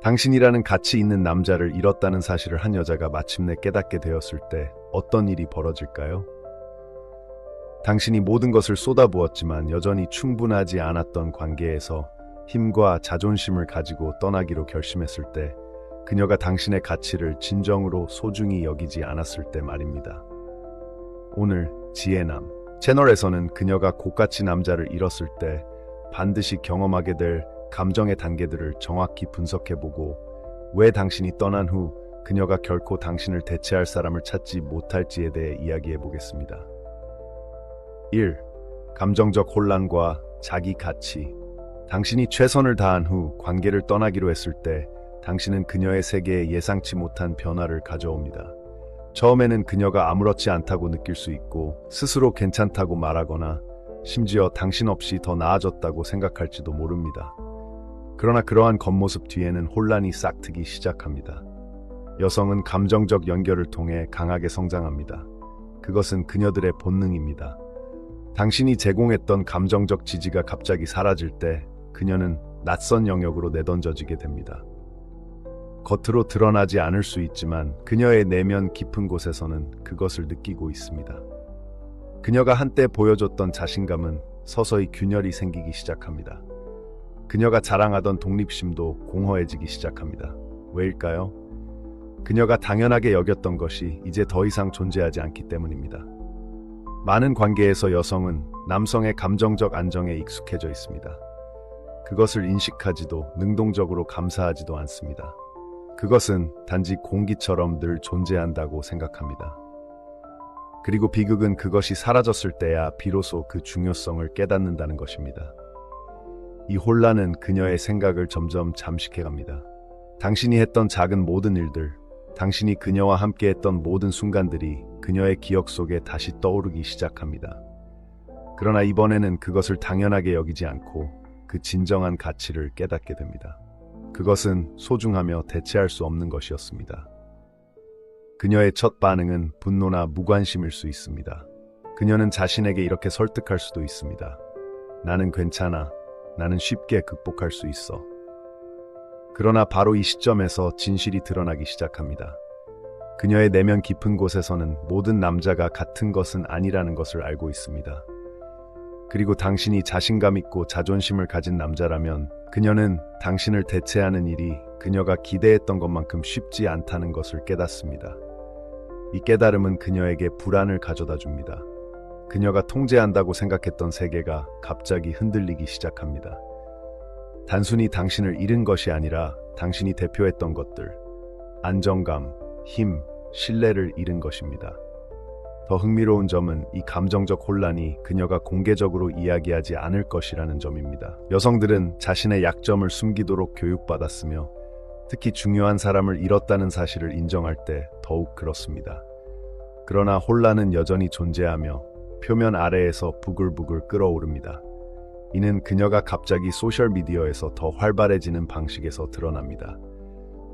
당신이라는 가치 있는 남자를 잃었다는 사실을 한 여자가 마침내 깨닫게 되었을 때 어떤 일이 벌어질까요? 당신이 모든 것을 쏟아부었지만 여전히 충분하지 않았던 관계에서 힘과 자존심을 가지고 떠나기로 결심했을 때 그녀가 당신의 가치를 진정으로 소중히 여기지 않았을 때 말입니다. 오늘 지혜남 채널에서는 그녀가 고가치 남자를 잃었을 때 반드시 경험하게 될 감정의 단계들을 정확히 분석해보고 왜 당신이 떠난 후 그녀가 결코 당신을 대체할 사람을 찾지 못할지에 대해 이야기해보겠습니다. 1. 감정적 혼란과 자기 가치. 당신이 최선을 다한 후 관계를 떠나기로 했을 때 당신은 그녀의 세계에 예상치 못한 변화를 가져옵니다. 처음에는 그녀가 아무렇지 않다고 느낄 수 있고 스스로 괜찮다고 말하거나 심지어 당신 없이 더 나아졌다고 생각할지도 모릅니다. 그러나 그러한 겉모습 뒤에는 혼란이 싹트기 시작합니다. 여성은 감정적 연결을 통해 강하게 성장합니다. 그것은 그녀들의 본능입니다. 당신이 제공했던 감정적 지지가 갑자기 사라질 때 그녀는 낯선 영역으로 내던져지게 됩니다. 겉으로 드러나지 않을 수 있지만 그녀의 내면 깊은 곳에서는 그것을 느끼고 있습니다. 그녀가 한때 보여줬던 자신감은 서서히 균열이 생기기 시작합니다. 그녀가 자랑하던 독립심도 공허해지기 시작합니다. 왜일까요? 그녀가 당연하게 여겼던 것이 이제 더 이상 존재하지 않기 때문입니다. 많은 관계에서 여성은 남성의 감정적 안정에 익숙해져 있습니다. 그것을 인식하지도 능동적으로 감사하지도 않습니다. 그것은 단지 공기처럼 늘 존재한다고 생각합니다. 그리고 비극은 그것이 사라졌을 때야 비로소 그 중요성을 깨닫는다는 것입니다. 이 혼란은 그녀의 생각을 점점 잠식해갑니다. 당신이 했던 작은 모든 일들, 당신이 그녀와 함께 했던 모든 순간들이 그녀의 기억 속에 다시 떠오르기 시작합니다. 그러나 이번에는 그것을 당연하게 여기지 않고 그 진정한 가치를 깨닫게 됩니다. 그것은 소중하며 대체할 수 없는 것이었습니다. 그녀의 첫 반응은 분노나 무관심일 수 있습니다. 그녀는 자신에게 이렇게 설득할 수도 있습니다. 나는 괜찮아. 나는 쉽게 극복할 수 있어. 그러나 바로 이 시점에서 진실이 드러나기 시작합니다. 그녀의 내면 깊은 곳에서는 모든 남자가 같은 것은 아니라는 것을 알고 있습니다. 그리고 당신이 자신감 있고 자존심을 가진 남자라면 그녀는 당신을 대체하는 일이 그녀가 기대했던 것만큼 쉽지 않다는 것을 깨닫습니다. 이 깨달음은 그녀에게 불안을 가져다 줍니다. 그녀가 통제한다고 생각했던 세계가 갑자기 흔들리기 시작합니다. 단순히 당신을 잃은 것이 아니라 당신이 대표했던 것들, 안정감, 힘, 신뢰를 잃은 것입니다. 더 흥미로운 점은 이 감정적 혼란이 그녀가 공개적으로 이야기하지 않을 것이라는 점입니다. 여성들은 자신의 약점을 숨기도록 교육받았으며 특히 중요한 사람을 잃었다는 사실을 인정할 때 더욱 그렇습니다. 그러나 혼란은 여전히 존재하며 표면 아래에서 부글부글 끓어오릅니다. 이는 그녀가 갑자기 소셜미디어에서 더 활발해지는 방식에서 드러납니다.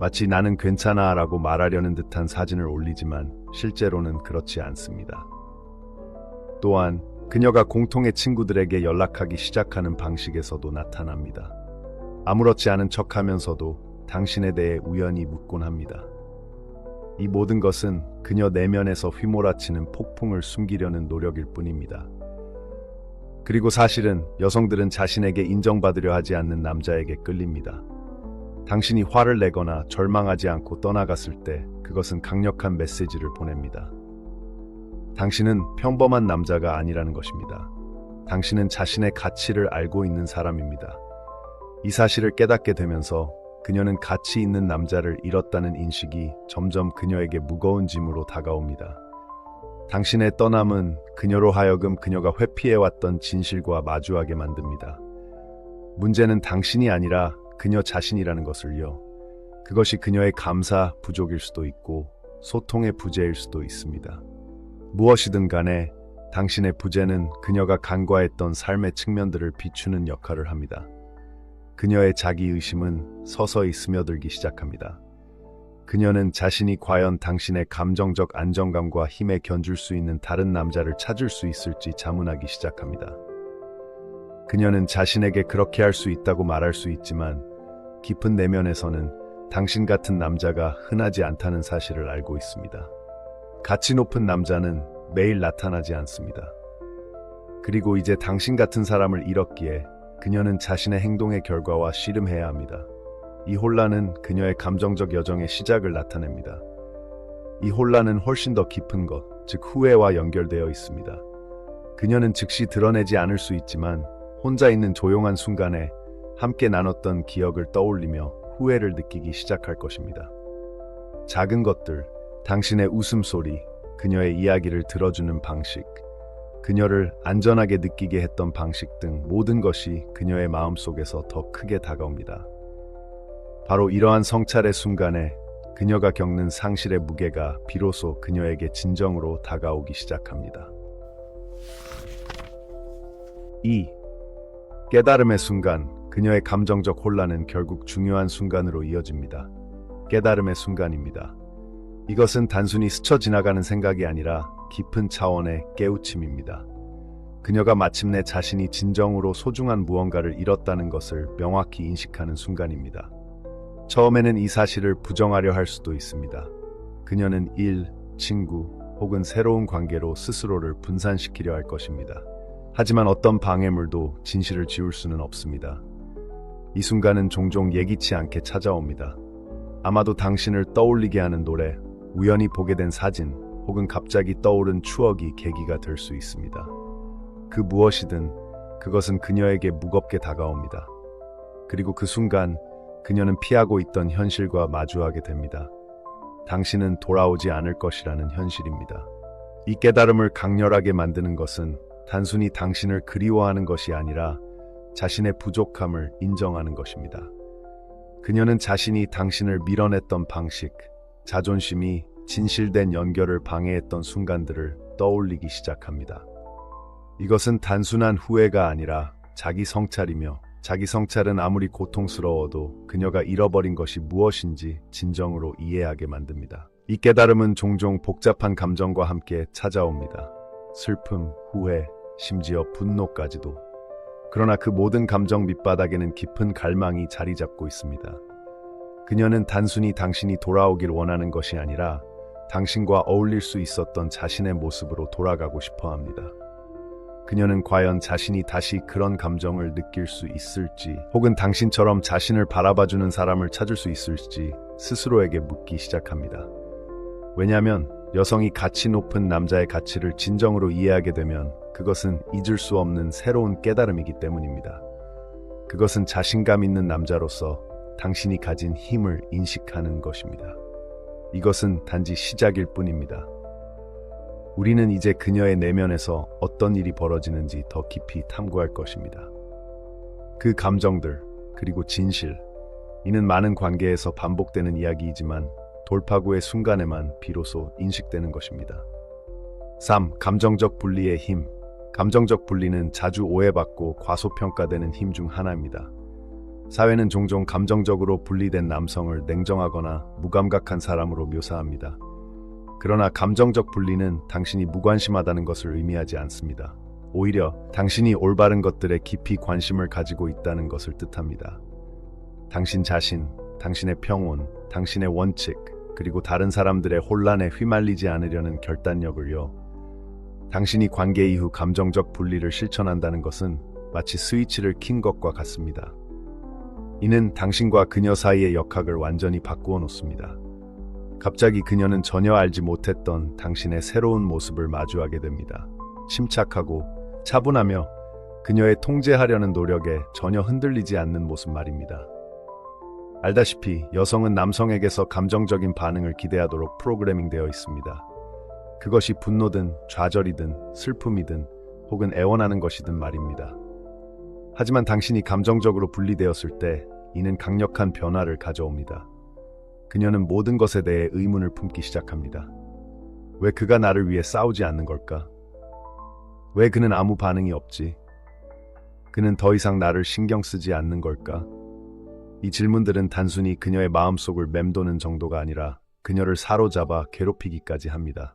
마치 나는 괜찮아 라고 말하려는 듯한 사진을 올리지만 실제로는 그렇지 않습니다. 또한 그녀가 공통의 친구들에게 연락하기 시작하는 방식에서도 나타납니다. 아무렇지 않은 척하면서도 당신에 대해 우연히 묻곤 합니다. 이 모든 것은 그녀 내면에서 휘몰아치는 폭풍을 숨기려는 노력일 뿐입니다. 그리고 사실은 여성들은 자신에게 인정받으려 하지 않는 남자에게 끌립니다. 당신이 화를 내거나 절망하지 않고 떠나갔을 때 그것은 강력한 메시지를 보냅니다. 당신은 평범한 남자가 아니라는 것입니다. 당신은 자신의 가치를 알고 있는 사람입니다. 이 사실을 깨닫게 되면서 그녀는 가치 있는 남자를 잃었다는 인식이 점점 그녀에게 무거운 짐으로 다가옵니다. 당신의 떠남은 그녀로 하여금 그녀가 회피해왔던 진실과 마주하게 만듭니다. 문제는 당신이 아니라 그녀 자신이라는 것을요. 그것이 그녀의 감사 부족일 수도 있고 소통의 부재일 수도 있습니다. 무엇이든 간에 당신의 부재는 그녀가 간과했던 삶의 측면들을 비추는 역할을 합니다. 그녀의 자기의심은 서서히 스며들기 시작합니다. 그녀는 자신이 과연 당신의 감정적 안정감과 힘에 견줄 수 있는 다른 남자를 찾을 수 있을지 자문하기 시작합니다. 그녀는 자신에게 그렇게 할 수 있다고 말할 수 있지만 깊은 내면에서는 당신 같은 남자가 흔하지 않다는 사실을 알고 있습니다. 가치 높은 남자는 매일 나타나지 않습니다. 그리고 이제 당신 같은 사람을 잃었기에 그녀는 자신의 행동의 결과와 씨름해야 합니다. 이 혼란은 그녀의 감정적 여정의 시작을 나타냅니다. 이 혼란은 훨씬 더 깊은 것, 즉 후회와 연결되어 있습니다. 그녀는 즉시 드러내지 않을 수 있지만 혼자 있는 조용한 순간에 함께 나눴던 기억을 떠올리며 후회를 느끼기 시작할 것입니다. 작은 것들, 당신의 웃음소리, 그녀의 이야기를 들어주는 방식, 그녀를 안전하게 느끼게 했던 방식 등 모든 것이 그녀의 마음속에서 더 크게 다가옵니다. 바로 이러한 성찰의 순간에 그녀가 겪는 상실의 무게가 비로소 그녀에게 진정으로 다가오기 시작합니다. 2. 깨달음의 순간, 그녀의 감정적 혼란은 결국 중요한 순간으로 이어집니다. 깨달음의 순간입니다. 이것은 단순히 스쳐 지나가는 생각이 아니라 깊은 차원의 깨우침입니다. 그녀가 마침내 자신이 진정으로 소중한 무언가를 잃었다는 것을 명확히 인식하는 순간입니다. 처음에는 이 사실을 부정하려 할 수도 있습니다. 그녀는 일, 친구 혹은 새로운 관계로 스스로를 분산시키려 할 것입니다. 하지만 어떤 방해물도 진실을 지울 수는 없습니다. 이 순간은 종종 예기치 않게 찾아옵니다. 아마도 당신을 떠올리게 하는 노래, 우연히 보게 된 사진, 혹은 갑자기 떠오른 추억이 계기가 될 수 있습니다. 그 무엇이든 그것은 그녀에게 무겁게 다가옵니다. 그리고 그 순간 그녀는 피하고 있던 현실과 마주하게 됩니다. 당신은 돌아오지 않을 것이라는 현실입니다. 이 깨달음을 강렬하게 만드는 것은 단순히 당신을 그리워하는 것이 아니라 자신의 부족함을 인정하는 것입니다. 그녀는 자신이 당신을 밀어냈던 방식, 자존심이 진실된 연결을 방해했던 순간들을 떠올리기 시작합니다. 이것은 단순한 후회가 아니라 자기 성찰이며, 자기 성찰은 아무리 고통스러워도 그녀가 잃어버린 것이 무엇인지 진정으로 이해하게 만듭니다. 이 깨달음은 종종 복잡한 감정과 함께 찾아옵니다. 슬픔, 후회, 심지어 분노까지도. 그러나 그 모든 감정 밑바닥에는 깊은 갈망이 자리 잡고 있습니다. 그녀는 단순히 당신이 돌아오길 원하는 것이 아니라 당신과 어울릴 수 있었던 자신의 모습으로 돌아가고 싶어 합니다. 그녀는 과연 자신이 다시 그런 감정을 느낄 수 있을지, 혹은 당신처럼 자신을 바라봐주는 사람을 찾을 수 있을지 스스로에게 묻기 시작합니다. 왜냐하면 여성이 가치 높은 남자의 가치를 진정으로 이해하게 되면 그것은 잊을 수 없는 새로운 깨달음이기 때문입니다. 그것은 자신감 있는 남자로서 당신이 가진 힘을 인식하는 것입니다. 이것은 단지 시작일 뿐입니다. 우리는 이제 그녀의 내면에서 어떤 일이 벌어지는지 더 깊이 탐구할 것입니다. 그 감정들, 그리고 진실, 이는 많은 관계에서 반복되는 이야기이지만 돌파구의 순간에만 비로소 인식되는 것입니다. 3. 감정적 분리의 힘. 감정적 분리는 자주 오해받고 과소평가되는 힘 중 하나입니다. 사회는 종종 감정적으로 분리된 남성을 냉정하거나 무감각한 사람으로 묘사합니다. 그러나 감정적 분리는 당신이 무관심하다는 것을 의미하지 않습니다. 오히려 당신이 올바른 것들에 깊이 관심을 가지고 있다는 것을 뜻합니다. 당신 자신, 당신의 평온, 당신의 원칙, 그리고 다른 사람들의 혼란에 휘말리지 않으려는 결단력을요. 당신이 관계 이후 감정적 분리를 실천한다는 것은 마치 스위치를 킨 것과 같습니다. 이는 당신과 그녀 사이의 역학을 완전히 바꾸어 놓습니다. 갑자기 그녀는 전혀 알지 못했던 당신의 새로운 모습을 마주하게 됩니다. 침착하고 차분하며 그녀의 통제하려는 노력에 전혀 흔들리지 않는 모습 말입니다. 알다시피 여성은 남성에게서 감정적인 반응을 기대하도록 프로그래밍 되어 있습니다. 그것이 분노든 좌절이든 슬픔이든 혹은 애원하는 것이든 말입니다. 하지만 당신이 감정적으로 분리되었을 때 이는 강력한 변화를 가져옵니다. 그녀는 모든 것에 대해 의문을 품기 시작합니다. 왜 그가 나를 위해 싸우지 않는 걸까? 왜 그는 아무 반응이 없지? 그는 더 이상 나를 신경 쓰지 않는 걸까? 이 질문들은 단순히 그녀의 마음속을 맴도는 정도가 아니라 그녀를 사로잡아 괴롭히기까지 합니다.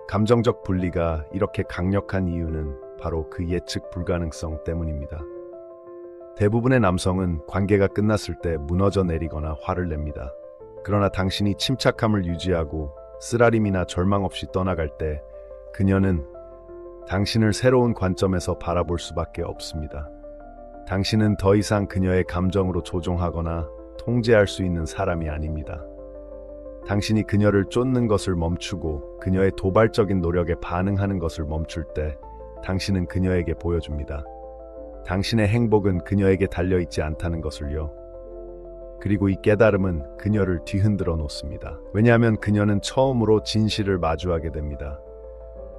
감정적 분리가 이렇게 강력한 이유는 바로 그 예측 불가능성 때문입니다. 대부분의 남성은 관계가 끝났을 때 무너져 내리거나 화를 냅니다. 그러나 당신이 침착함을 유지하고 쓰라림이나 절망 없이 떠나갈 때 그녀는 당신을 새로운 관점에서 바라볼 수밖에 없습니다. 당신은 더 이상 그녀의 감정으로 조종하거나 통제할 수 있는 사람이 아닙니다. 당신이 그녀를 쫓는 것을 멈추고 그녀의 도발적인 노력에 반응하는 것을 멈출 때 당신은 그녀에게 보여줍니다. 당신의 행복은 그녀에게 달려있지 않다는 것을요. 그리고 이 깨달음은 그녀를 뒤흔들어 놓습니다. 왜냐하면 그녀는 처음으로 진실을 마주하게 됩니다.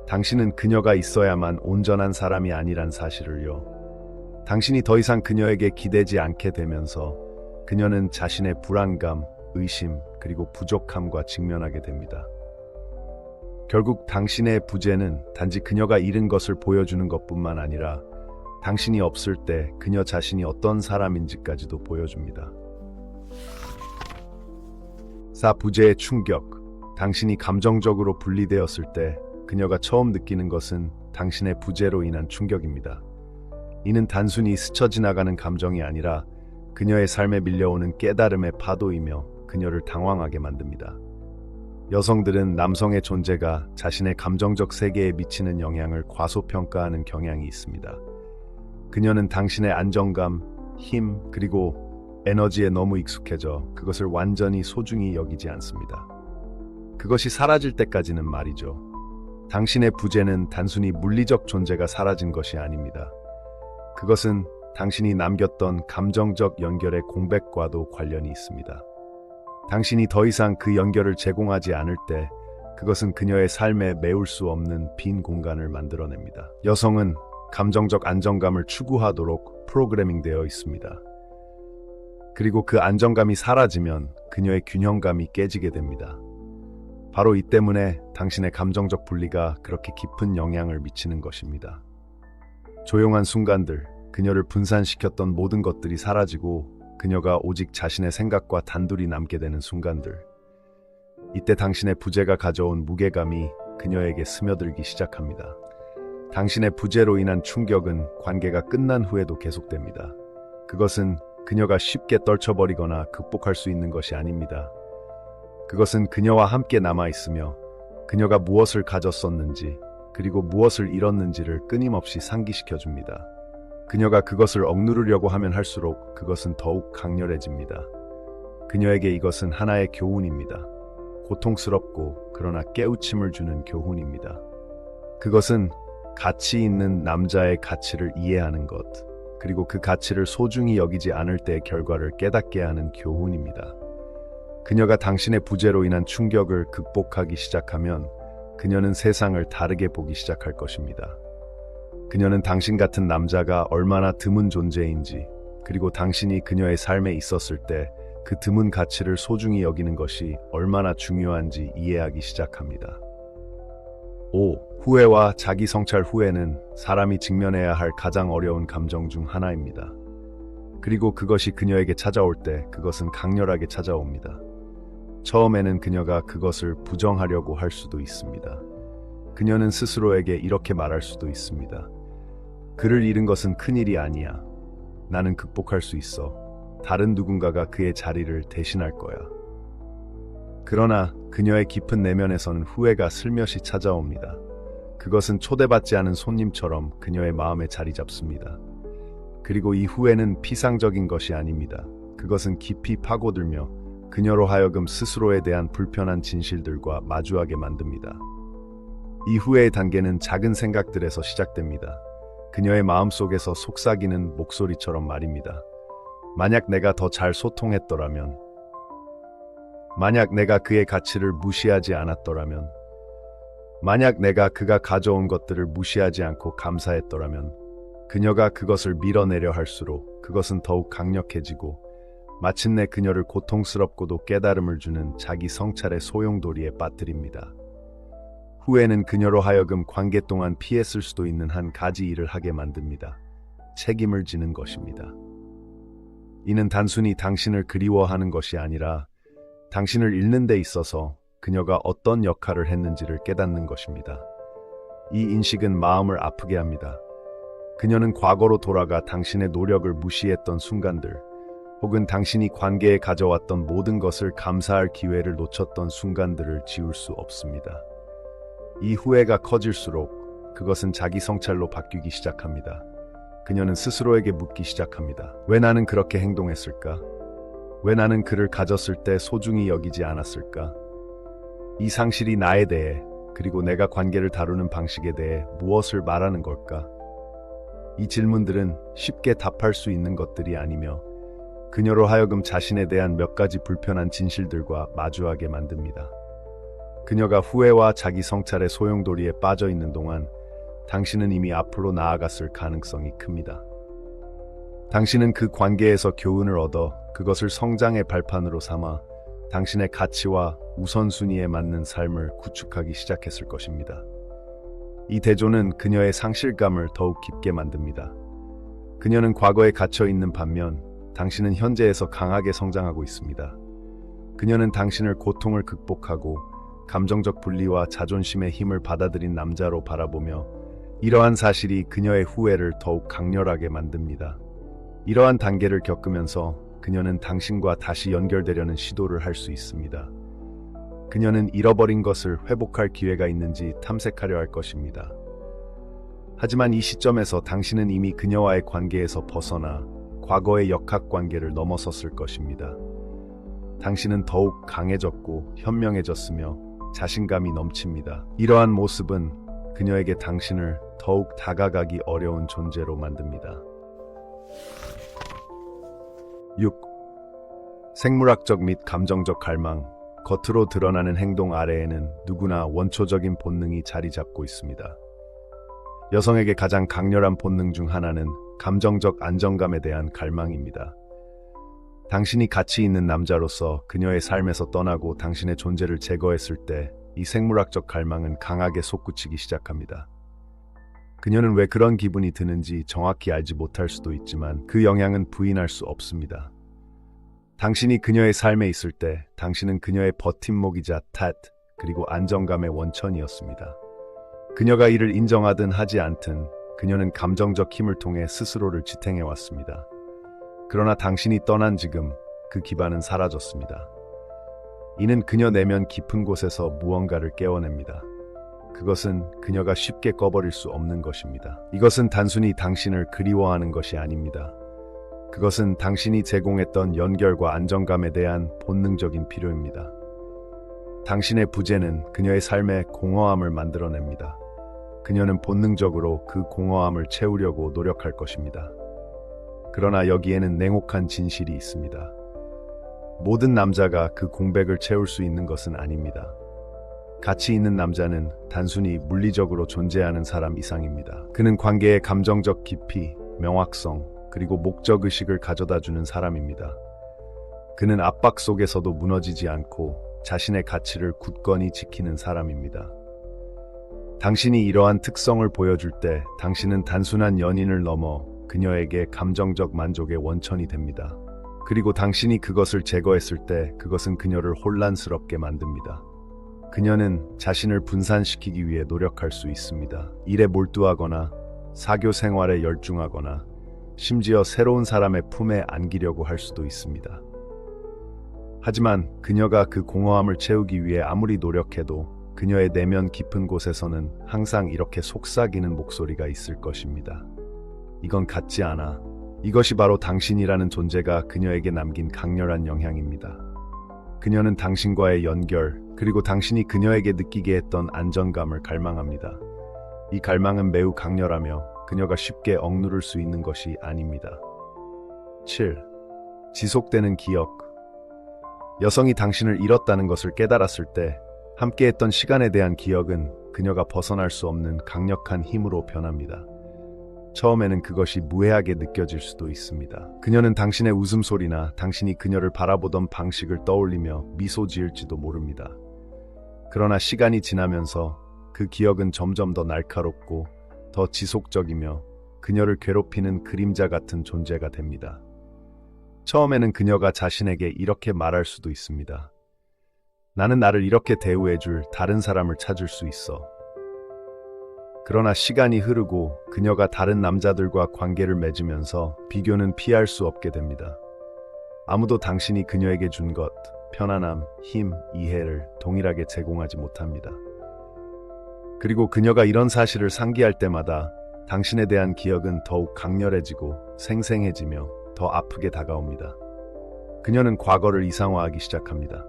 당신은 그녀가 있어야만 온전한 사람이 아니란 사실을요. 당신이 더 이상 그녀에게 기대지 않게 되면서 그녀는 자신의 불안감, 의심, 그리고 부족함과 직면하게 됩니다. 결국 당신의 부재는 단지 그녀가 잃은 것을 보여주는 것뿐만 아니라 당신이 없을 때 그녀 자신이 어떤 사람인지까지도 보여줍니다. 4. 부재의 충격. 당신이 감정적으로 분리되었을 때 그녀가 처음 느끼는 것은 당신의 부재로 인한 충격입니다. 이는 단순히 스쳐 지나가는 감정이 아니라 그녀의 삶에 밀려오는 깨달음의 파도이며 그녀를 당황하게 만듭니다. 여성들은 남성의 존재가 자신의 감정적 세계에 미치는 영향을 과소평가하는 경향이 있습니다. 그녀는 당신의 안정감, 힘, 그리고 에너지에 너무 익숙해져 그것을 완전히 소중히 여기지 않습니다. 그것이 사라질 때까지는 말이죠. 당신의 부재는 단순히 물리적 존재가 사라진 것이 아닙니다. 그것은 당신이 남겼던 감정적 연결의 공백과도 관련이 있습니다. 당신이 더 이상 그 연결을 제공하지 않을 때 그것은 그녀의 삶에 메울 수 없는 빈 공간을 만들어냅니다. 여성은 감정적 안정감을 추구하도록 프로그래밍되어 있습니다. 그리고 그 안정감이 사라지면 그녀의 균형감이 깨지게 됩니다. 바로 이 때문에 당신의 감정적 분리가 그렇게 깊은 영향을 미치는 것입니다. 조용한 순간들, 그녀를 분산시켰던 모든 것들이 사라지고 그녀가 오직 자신의 생각과 단둘이 남게 되는 순간들. 이때 당신의 부재가 가져온 무게감이 그녀에게 스며들기 시작합니다. 당신의 부재로 인한 충격은 관계가 끝난 후에도 계속됩니다. 그것은 그녀가 쉽게 떨쳐버리거나 극복할 수 있는 것이 아닙니다. 그것은 그녀와 함께 남아있으며 그녀가 무엇을 가졌었는지 그리고 무엇을 잃었는지를 끊임없이 상기시켜줍니다. 그녀가 그것을 억누르려고 하면 할수록 그것은 더욱 강렬해집니다. 그녀에게 이것은 하나의 교훈입니다. 고통스럽고 그러나 깨우침을 주는 교훈입니다. 그것은 가치 있는 남자의 가치를 이해하는 것, 그리고 그 가치를 소중히 여기지 않을 때의 결과를 깨닫게 하는 교훈입니다. 그녀가 당신의 부재로 인한 충격을 극복하기 시작하면 그녀는 세상을 다르게 보기 시작할 것입니다. 그녀는 당신 같은 남자가 얼마나 드문 존재인지, 그리고 당신이 그녀의 삶에 있었을 때 그 드문 가치를 소중히 여기는 것이 얼마나 중요한지 이해하기 시작합니다. 5. 후회와 자기 성찰. 후회는 사람이 직면해야 할 가장 어려운 감정 중 하나입니다. 그리고 그것이 그녀에게 찾아올 때 그것은 강렬하게 찾아옵니다. 처음에는 그녀가 그것을 부정하려고 할 수도 있습니다. 그녀는 스스로에게 이렇게 말할 수도 있습니다. 그를 잃은 것은 큰일이 아니야. 나는 극복할 수 있어. 다른 누군가가 그의 자리를 대신할 거야. 그러나 그녀의 깊은 내면에서는 후회가 슬며시 찾아옵니다. 그것은 초대받지 않은 손님처럼 그녀의 마음에 자리 잡습니다. 그리고 이 후회는 피상적인 것이 아닙니다. 그것은 깊이 파고들며 그녀로 하여금 스스로에 대한 불편한 진실들과 마주하게 만듭니다. 이 후회의 단계는 작은 생각들에서 시작됩니다. 그녀의 마음속에서 속삭이는 목소리처럼 말입니다. 만약 내가 더 잘 소통했더라면, 만약 내가 그의 가치를 무시하지 않았더라면, 만약 내가 그가 가져온 것들을 무시하지 않고 감사했더라면, 그녀가 그것을 밀어내려 할수록 그것은 더욱 강력해지고 마침내 그녀를 고통스럽고도 깨달음을 주는 자기 성찰의 소용돌이에 빠뜨립니다. 후회는 그녀로 하여금 관계 동안 피했을 수도 있는 한 가지 일을 하게 만듭니다. 책임을 지는 것입니다. 이는 단순히 당신을 그리워하는 것이 아니라 당신을 잃는 데 있어서 그녀가 어떤 역할을 했는지를 깨닫는 것입니다. 이 인식은 마음을 아프게 합니다. 그녀는 과거로 돌아가 당신의 노력을 무시했던 순간들, 혹은 당신이 관계에 가져왔던 모든 것을 감사할 기회를 놓쳤던 순간들을 지울 수 없습니다. 이 후회가 커질수록 그것은 자기 성찰로 바뀌기 시작합니다. 그녀는 스스로에게 묻기 시작합니다. 왜 나는 그렇게 행동했을까? 왜 나는 그를 가졌을 때 소중히 여기지 않았을까? 이 상실이 나에 대해, 그리고 내가 관계를 다루는 방식에 대해 무엇을 말하는 걸까? 이 질문들은 쉽게 답할 수 있는 것들이 아니며 그녀로 하여금 자신에 대한 몇 가지 불편한 진실들과 마주하게 만듭니다. 그녀가 후회와 자기 성찰의 소용돌이에 빠져 있는 동안 당신은 이미 앞으로 나아갔을 가능성이 큽니다. 당신은 그 관계에서 교훈을 얻어 그것을 성장의 발판으로 삼아 당신의 가치와 우선순위에 맞는 삶을 구축하기 시작했을 것입니다. 이 대조는 그녀의 상실감을 더욱 깊게 만듭니다. 그녀는 과거에 갇혀 있는 반면 당신은 현재에서 강하게 성장하고 있습니다. 그녀는 당신을 고통을 극복하고 감정적 분리와 자존심의 힘을 받아들인 남자로 바라보며 이러한 사실이 그녀의 후회를 더욱 강렬하게 만듭니다. 이러한 단계를 겪으면서 그녀는 당신과 다시 연결되려는 시도를 할 수 있습니다. 그녀는 잃어버린 것을 회복할 기회가 있는지 탐색하려 할 것입니다. 하지만 이 시점에서 당신은 이미 그녀와의 관계에서 벗어나 과거의 역학관계를 넘어섰을 것입니다. 당신은 더욱 강해졌고 현명해졌으며 자신감이 넘칩니다. 이러한 모습은 그녀에게 당신을 더욱 다가가기 어려운 존재로 만듭니다. 6. 생물학적 및 감정적 갈망. 겉으로 드러나는 행동 아래에는 누구나 원초적인 본능이 자리 잡고 있습니다. 여성에게 가장 강렬한 본능 중 하나는 감정적 안정감에 대한 갈망입니다. 당신이 가치 있는 남자로서 그녀의 삶에서 떠나고 당신의 존재를 제거했을 때 이 생물학적 갈망은 강하게 솟구치기 시작합니다. 그녀는 왜 그런 기분이 드는지 정확히 알지 못할 수도 있지만 그 영향은 부인할 수 없습니다. 당신이 그녀의 삶에 있을 때 당신은 그녀의 버팀목이자 탓, 그리고 안정감의 원천이었습니다. 그녀가 이를 인정하든 하지 않든 그녀는 감정적 힘을 통해 스스로를 지탱해왔습니다. 그러나 당신이 떠난 지금 그 기반은 사라졌습니다. 이는 그녀 내면 깊은 곳에서 무언가를 깨워냅니다. 그것은 그녀가 쉽게 꺼버릴 수 없는 것입니다. 이것은 단순히 당신을 그리워하는 것이 아닙니다. 그것은 당신이 제공했던 연결과 안정감에 대한 본능적인 필요입니다. 당신의 부재는 그녀의 삶에 공허함을 만들어냅니다. 그녀는 본능적으로 그 공허함을 채우려고 노력할 것입니다. 그러나 여기에는 냉혹한 진실이 있습니다. 모든 남자가 그 공백을 채울 수 있는 것은 아닙니다. 가치 있는 남자는 단순히 물리적으로 존재하는 사람 이상입니다. 그는 관계의 감정적 깊이, 명확성, 그리고 목적의식을 가져다주는 사람입니다. 그는 압박 속에서도 무너지지 않고 자신의 가치를 굳건히 지키는 사람입니다. 당신이 이러한 특성을 보여줄 때 당신은 단순한 연인을 넘어 그녀에게 감정적 만족의 원천이 됩니다. 그리고 당신이 그것을 제거했을 때 그것은 그녀를 혼란스럽게 만듭니다. 그녀는 자신을 분산시키기 위해 노력할 수 있습니다. 일에 몰두하거나 사교 생활에 열중하거나 심지어 새로운 사람의 품에 안기려고 할 수도 있습니다. 하지만 그녀가 그 공허함을 채우기 위해 아무리 노력해도 그녀의 내면 깊은 곳에서는 항상 이렇게 속삭이는 목소리가 있을 것입니다. 이건 같지 않아. 이것이 바로 당신이라는 존재가 그녀에게 남긴 강렬한 영향입니다. 그녀는 당신과의 연결, 그리고 당신이 그녀에게 느끼게 했던 안정감을 갈망합니다. 이 갈망은 매우 강렬하며 그녀가 쉽게 억누를 수 있는 것이 아닙니다. 7. 지속되는 기억. 여성이 당신을 잃었다는 것을 깨달았을 때 함께했던 시간에 대한 기억은 그녀가 벗어날 수 없는 강력한 힘으로 변합니다. 처음에는 그것이 무해하게 느껴질 수도 있습니다. 그녀는 당신의 웃음소리나 당신이 그녀를 바라보던 방식을 떠올리며 미소 지을지도 모릅니다. 그러나 시간이 지나면서 그 기억은 점점 더 날카롭고 더 지속적이며 그녀를 괴롭히는 그림자 같은 존재가 됩니다. 처음에는 그녀가 자신에게 이렇게 말할 수도 있습니다. 나는 나를 이렇게 대우해줄 다른 사람을 찾을 수 있어. 그러나 시간이 흐르고 그녀가 다른 남자들과 관계를 맺으면서 비교는 피할 수 없게 됩니다. 아무도 당신이 그녀에게 준 것, 편안함, 힘, 이해를 동일하게 제공하지 못합니다. 그리고 그녀가 이런 사실을 상기할 때마다 당신에 대한 기억은 더욱 강렬해지고 생생해지며 더 아프게 다가옵니다. 그녀는 과거를 이상화하기 시작합니다.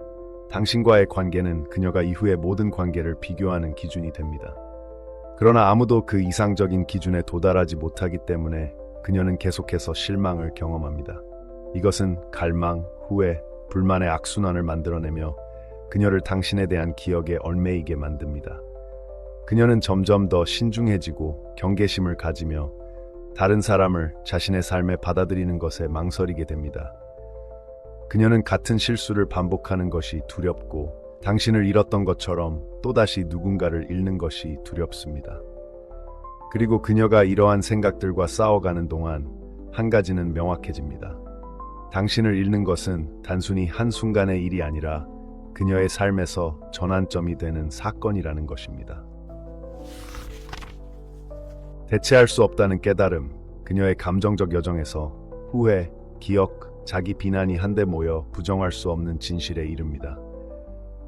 당신과의 관계는 그녀가 이후의 모든 관계를 비교하는 기준이 됩니다. 그러나 아무도 그 이상적인 기준에 도달하지 못하기 때문에 그녀는 계속해서 실망을 경험합니다. 이것은 갈망, 후회, 불만의 악순환을 만들어내며 그녀를 당신에 대한 기억에 얽매이게 만듭니다. 그녀는 점점 더 신중해지고 경계심을 가지며 다른 사람을 자신의 삶에 받아들이는 것에 망설이게 됩니다. 그녀는 같은 실수를 반복하는 것이 두렵고 당신을 잃었던 것처럼 또다시 누군가를 잃는 것이 두렵습니다. 그리고 그녀가 이러한 생각들과 싸워가는 동안 한 가지는 명확해집니다. 당신을 잃는 것은 단순히 한순간의 일이 아니라 그녀의 삶에서 전환점이 되는 사건이라는 것입니다. 대체할 수 없다는 깨달음, 그녀의 감정적 여정에서 후회, 기억, 자기 비난이 한데 모여 부정할 수 없는 진실에 이릅니다.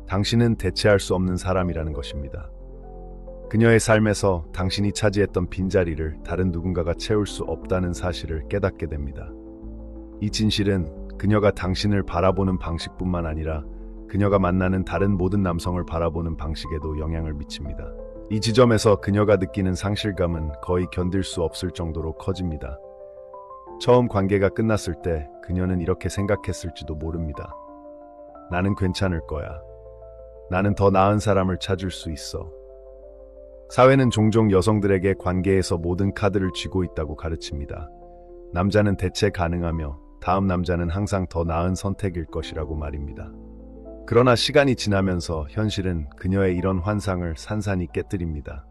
당신은 대체할 수 없는 사람이라는 것입니다. 그녀의 삶에서 당신이 차지했던 빈자리를 다른 누군가가 채울 수 없다는 사실을 깨닫게 됩니다. 이 진실은 그녀가 당신을 바라보는 방식뿐만 아니라 그녀가 만나는 다른 모든 남성을 바라보는 방식에도 영향을 미칩니다. 이 지점에서 그녀가 느끼는 상실감은 거의 견딜 수 없을 정도로 커집니다. 처음 관계가 끝났을 때 그녀는 이렇게 생각했을지도 모릅니다. 나는 괜찮을 거야. 나는 더 나은 사람을 찾을 수 있어. 사회는 종종 여성들에게 관계에서 모든 카드를 쥐고 있다고 가르칩니다. 남자는 대체 가능하며 다음 남자는 항상 더 나은 선택일 것이라고 말입니다. 그러나 시간이 지나면서 현실은 그녀의 이런 환상을 산산이 깨뜨립니다.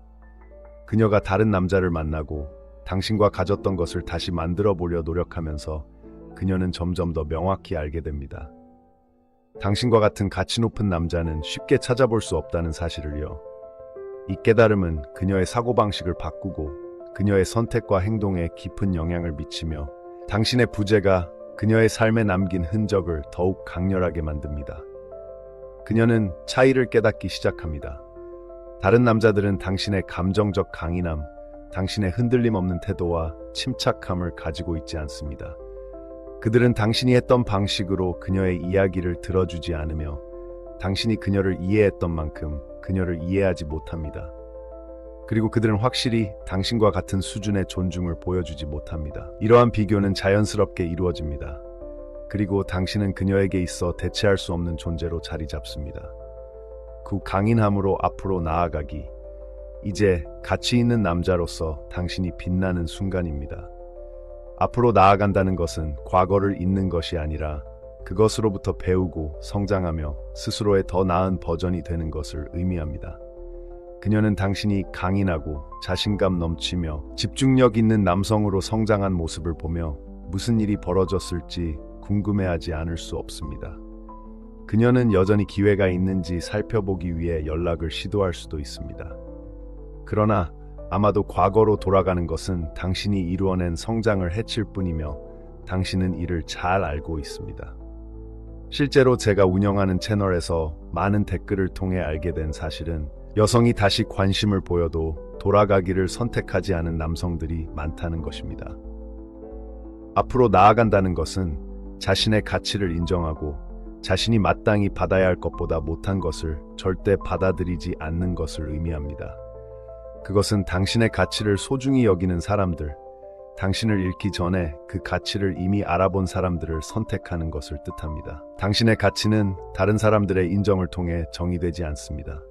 그녀가 다른 남자를 만나고 당신과 가졌던 것을 다시 만들어 보려 노력하면서 그녀는 점점 더 명확히 알게 됩니다. 당신과 같은 가치 높은 남자는 쉽게 찾아볼 수 없다는 사실을요. 이 깨달음은 그녀의 사고방식을 바꾸고 그녀의 선택과 행동에 깊은 영향을 미치며 당신의 부재가 그녀의 삶에 남긴 흔적을 더욱 강렬하게 만듭니다. 그녀는 차이를 깨닫기 시작합니다. 다른 남자들은 당신의 감정적 강인함, 당신의 흔들림 없는 태도와 침착함을 가지고 있지 않습니다. 그들은 당신이 했던 방식으로 그녀의 이야기를 들어주지 않으며 당신이 그녀를 이해했던 만큼 그녀를 이해하지 못합니다. 그리고 그들은 확실히 당신과 같은 수준의 존중을 보여주지 못합니다. 이러한 비교는 자연스럽게 이루어집니다. 그리고 당신은 그녀에게 있어 대체할 수 없는 존재로 자리 잡습니다. 그 강인함으로 앞으로 나아가기, 이제 가치 있는 남자로서 당신이 빛나는 순간입니다. 앞으로 나아간다는 것은 과거를 잊는 것이 아니라 그것으로부터 배우고 성장하며 스스로의 더 나은 버전이 되는 것을 의미합니다. 그녀는 당신이 강인하고 자신감 넘치며 집중력 있는 남성으로 성장한 모습을 보며 무슨 일이 벌어졌을지 궁금해하지 않을 수 없습니다. 그녀는 여전히 기회가 있는지 살펴보기 위해 연락을 시도할 수도 있습니다. 그러나 아마도 과거로 돌아가는 것은 당신이 이루어낸 성장을 해칠 뿐이며 당신은 이를 잘 알고 있습니다. 실제로 제가 운영하는 채널에서 많은 댓글을 통해 알게 된 사실은 여성이 다시 관심을 보여도 돌아가기를 선택하지 않은 남성들이 많다는 것입니다. 앞으로 나아간다는 것은 자신의 가치를 인정하고 자신이 마땅히 받아야 할 것보다 못한 것을 절대 받아들이지 않는 것을 의미합니다. 그것은 당신의 가치를 소중히 여기는 사람들, 당신을 잃기 전에 그 가치를 이미 알아본 사람들을 선택하는 것을 뜻합니다. 당신의 가치는 다른 사람들의 인정을 통해 정의되지 않습니다.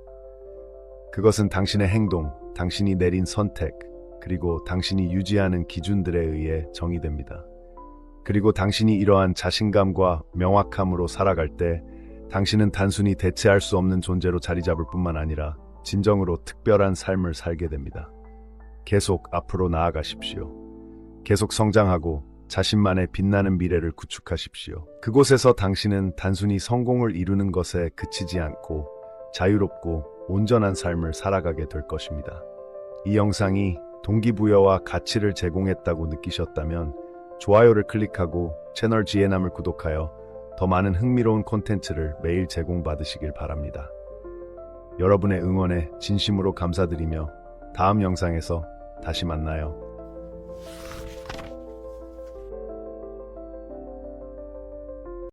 그것은 당신의 행동, 당신이 내린 선택, 그리고 당신이 유지하는 기준들에 의해 정의됩니다. 그리고 당신이 이러한 자신감과 명확함으로 살아갈 때 당신은 단순히 대체할 수 없는 존재로 자리 잡을 뿐만 아니라 진정으로 특별한 삶을 살게 됩니다. 계속 앞으로 나아가십시오. 계속 성장하고 자신만의 빛나는 미래를 구축하십시오. 그곳에서 당신은 단순히 성공을 이루는 것에 그치지 않고 자유롭고 온전한 삶을 살아가게 될 것입니다. 이 영상이 동기부여와 가치를 제공했다고 느끼셨다면 좋아요를 클릭하고 채널 지혜남을 구독하여 더 많은 흥미로운 콘텐츠를 매일 제공받으시길 바랍니다. 여러분의 응원에 진심으로 감사드리며 다음 영상에서 다시 만나요.